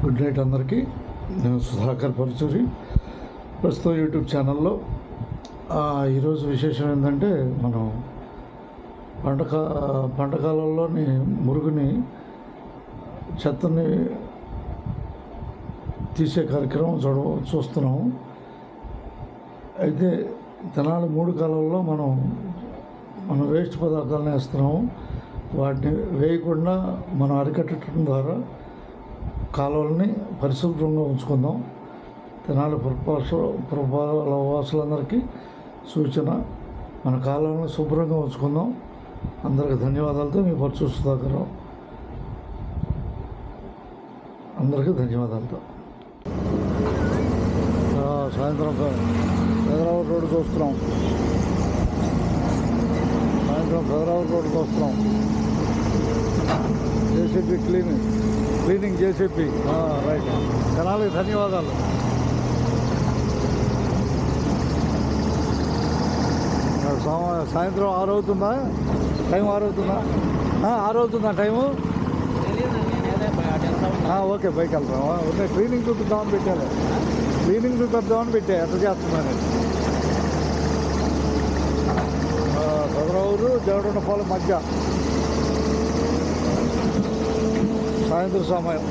Good night అందరికీ. నేను సుధాకర్ పరుచూరి. ప్రస్తుతం యూట్యూబ్ ఛానల్లో ఈరోజు విశేషం ఏంటంటే, మనం పంటకాలంలోని మురుగుని చెత్తని తీసే కార్యక్రమం చూస్తున్నాము. అయితే తెనాలి 3 కాలాల్లో మనం వేస్ట్ పదార్థాలను వేస్తున్నాము. వాటిని వేయకుండా మనం అరికట్టడం ద్వారా కాలువలని పరిశుభ్రంగా ఉంచుకుందాం. తెనాలి పురపాలక వాసులందరికీ సూచన, మన కాలువలను శుభ్రంగా ఉంచుకుందాం. అందరికీ ధన్యవాదాలతో మీ పరుచూరి సుధాకర్. అందరికీ ధన్యవాదాలతో. సాయంత్రం హైదరాబాద్ రోడ్డు చూస్తున్నాం. హైదరాబాద్ రోడ్డు చూస్తున్నాం. JCP cleaning JCP. రైట్. జనాలకి ధన్యవాదాలు. సాయంత్రం 6 అవుతుందా? టైం 6 అవుతుందా? 6 అవుతుందా టైము? ఓకే, బైక్ వెళ్తాం. ఓకే, క్లీనింగ్ చూపిద్దామని పెట్టాను. క్లీనింగ్ చూపిద్దామని పెట్టా. ఎట్లా చేస్తున్నాను? చంద్రబాబు జగడపాలెం మధ్య సాయంత్రం సమయం.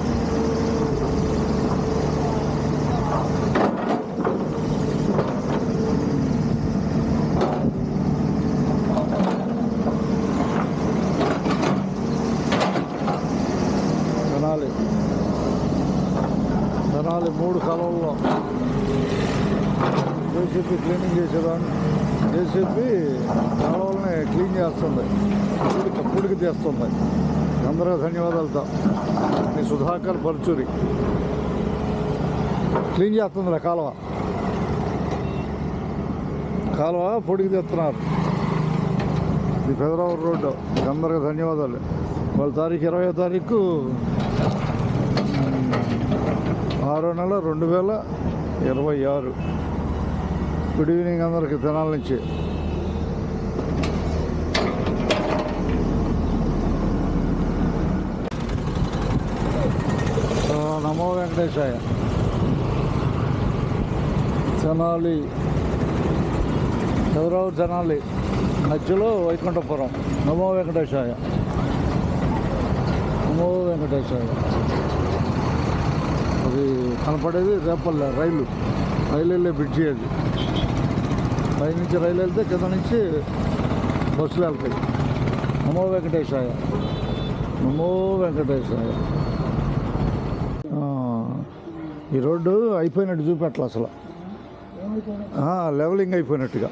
తెనాలి 3 కాలంలో జేసీపీ క్లీనింగ్ చేసేదాన్ని. జేసీపీ కాలువల్ని క్లీన్ చేస్తుంది, పుడికి తీస్తుంది. అందరూ ధన్యవాదాలతో మీ సుధాకర్ పరుచూరి. క్లీన్ చేస్తుంది కాలువ పొడికి తీస్తున్నారు. ఇది హైదరాబాద్ రోడ్డు. అందరికీ ధన్యవాదాలు. వాళ్ళ తారీఖు 20వ తారీఖు 6వ నెల 2026. గుడ్ ఈవినింగ్ అందరికీ తెనాలి నుంచి. నమో వెంకటేశాయ. తెనాలి హైదరాబాద్ తెనాలి మధ్యలో వైకుంఠపురం. నమో వెంకటేశాయ. నమో వెంకటేశాయ. అది కనపడేది రేపల్లె రైలు వెళ్ళే బ్రిడ్జి. అది పైనుంచి రైలు వెళ్తే కింద నుంచి బస్సులు వెళ్తాయి. నమో వెంకటేశాయ. నమో వెంకటేశాయ. ఈ రోడ్డు అయిపోయినట్టు చూపెట్టాలి అసలు. లెవలింగ్ అయిపోయినట్టుగా.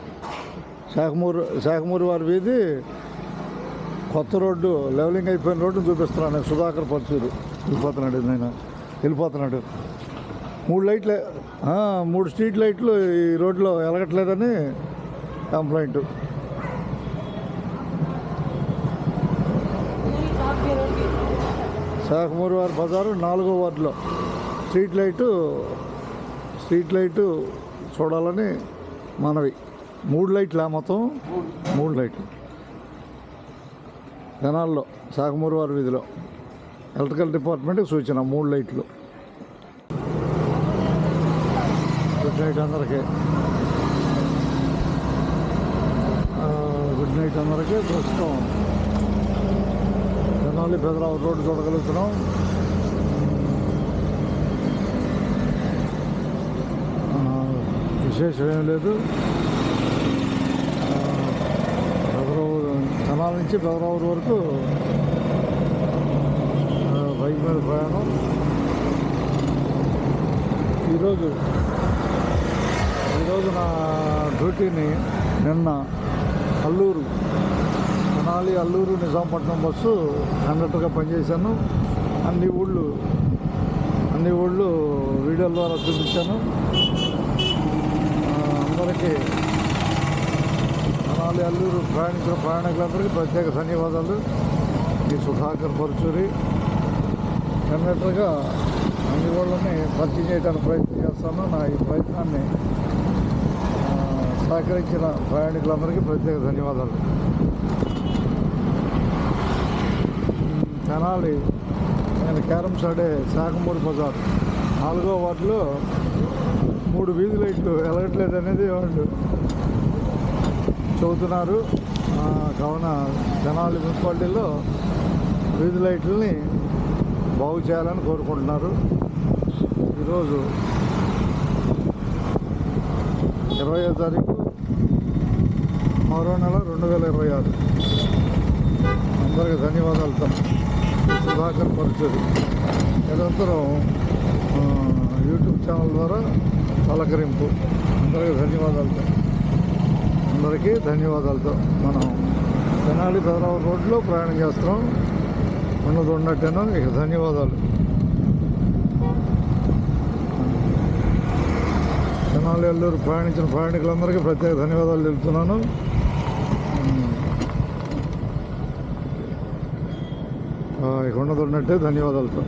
శాఖమూరు వారి వీధి కొత్త రోడ్డు లెవలింగ్ అయిపోయిన రోడ్డు చూపిస్తున్నాను నేను. సుధాకర్ పరుచూరి వెళ్ళిపోతున్నాడు. 3 స్ట్రీట్ లైట్లు ఈ రోడ్లో వెలగట్లేదని కంప్లైంట్. శాఖమూరు వారి బజారు 4వ వార్డులో స్ట్రీట్ లైటు చూడాలని మనవి. 3 లైట్లా మొత్తం? 3 లైట్లు తెనాల్లో శాఖమూరు వారి వీధిలో ఎలక్ట్రికల్ డిపార్ట్మెంట్కి సూచన. 3 లైట్లు. గుడ్ నైట్ అందరికీ. గుడ్ నైట్ అందరికీ. ప్రస్తుతం తెనాలి హైదరాబాద్ రోడ్డు చూడగలుగుతున్నాం. విశేషం ఏం లేదు. తెనాలి నుంచి హైదరాబాద్ వరకు బైక్ మీద ప్రయాణం. ఈరోజు నా డ్యూటీని నిన్న తెనాలి అల్లూరు నిజాంపట్నం బస్సు కండక్టర్గా పనిచేశాను. అన్ని ఊళ్ళు వీడియోల ద్వారా చూపించాను అందరికీ. తెనాలి అల్లూరు ప్రయాణికులందరికీ ప్రత్యేక ధన్యవాదాలు. ఈ సుధాకర్ పరుచూరి. కండక్టర్గా అన్ని ఊళ్ళని పరిచయం చేయడానికి ప్రయత్నం చేస్తాను. నా ఈ ప్రయత్నాన్ని సహకరించిన ప్రయాణికులందరికీ ప్రత్యేక ధన్యవాదాలు. తెనాలి నేను క్యారమ్స్ ఆడే శాఖమూరు బజార్ 4వ వార్డులో 3 వీధి లైట్లు వెలగట్లేదు అనేది వాళ్ళు చెబుతున్నారు. కావున తెనాలి మున్సిపాలిటీలో వీధి లైట్లని బాగు చేయాలని కోరుకుంటున్నారు. ఈరోజు 20వ తారీఖు 6వ నెల 2026. అందరికీ ధన్యవాదాలతో సుధాకర్ పరచూరి నిరంతరం యూట్యూబ్ ఛానల్ ద్వారా పలకరింపు. అందరికీ ధన్యవాదాలతో మనం తెనాలి పెదరావు రోడ్లో ప్రయాణం చేస్తున్నాం. ఉన్నట్టేనో ఇక ధన్యవాదాలు. తెనాలి అల్లూరు ప్రయాణించిన ప్రయాణికులందరికీ ప్రత్యేక ధన్యవాదాలు తెలుపుతున్నాను. ఇక ఉన్నట్టే ధన్యవాదాలతో.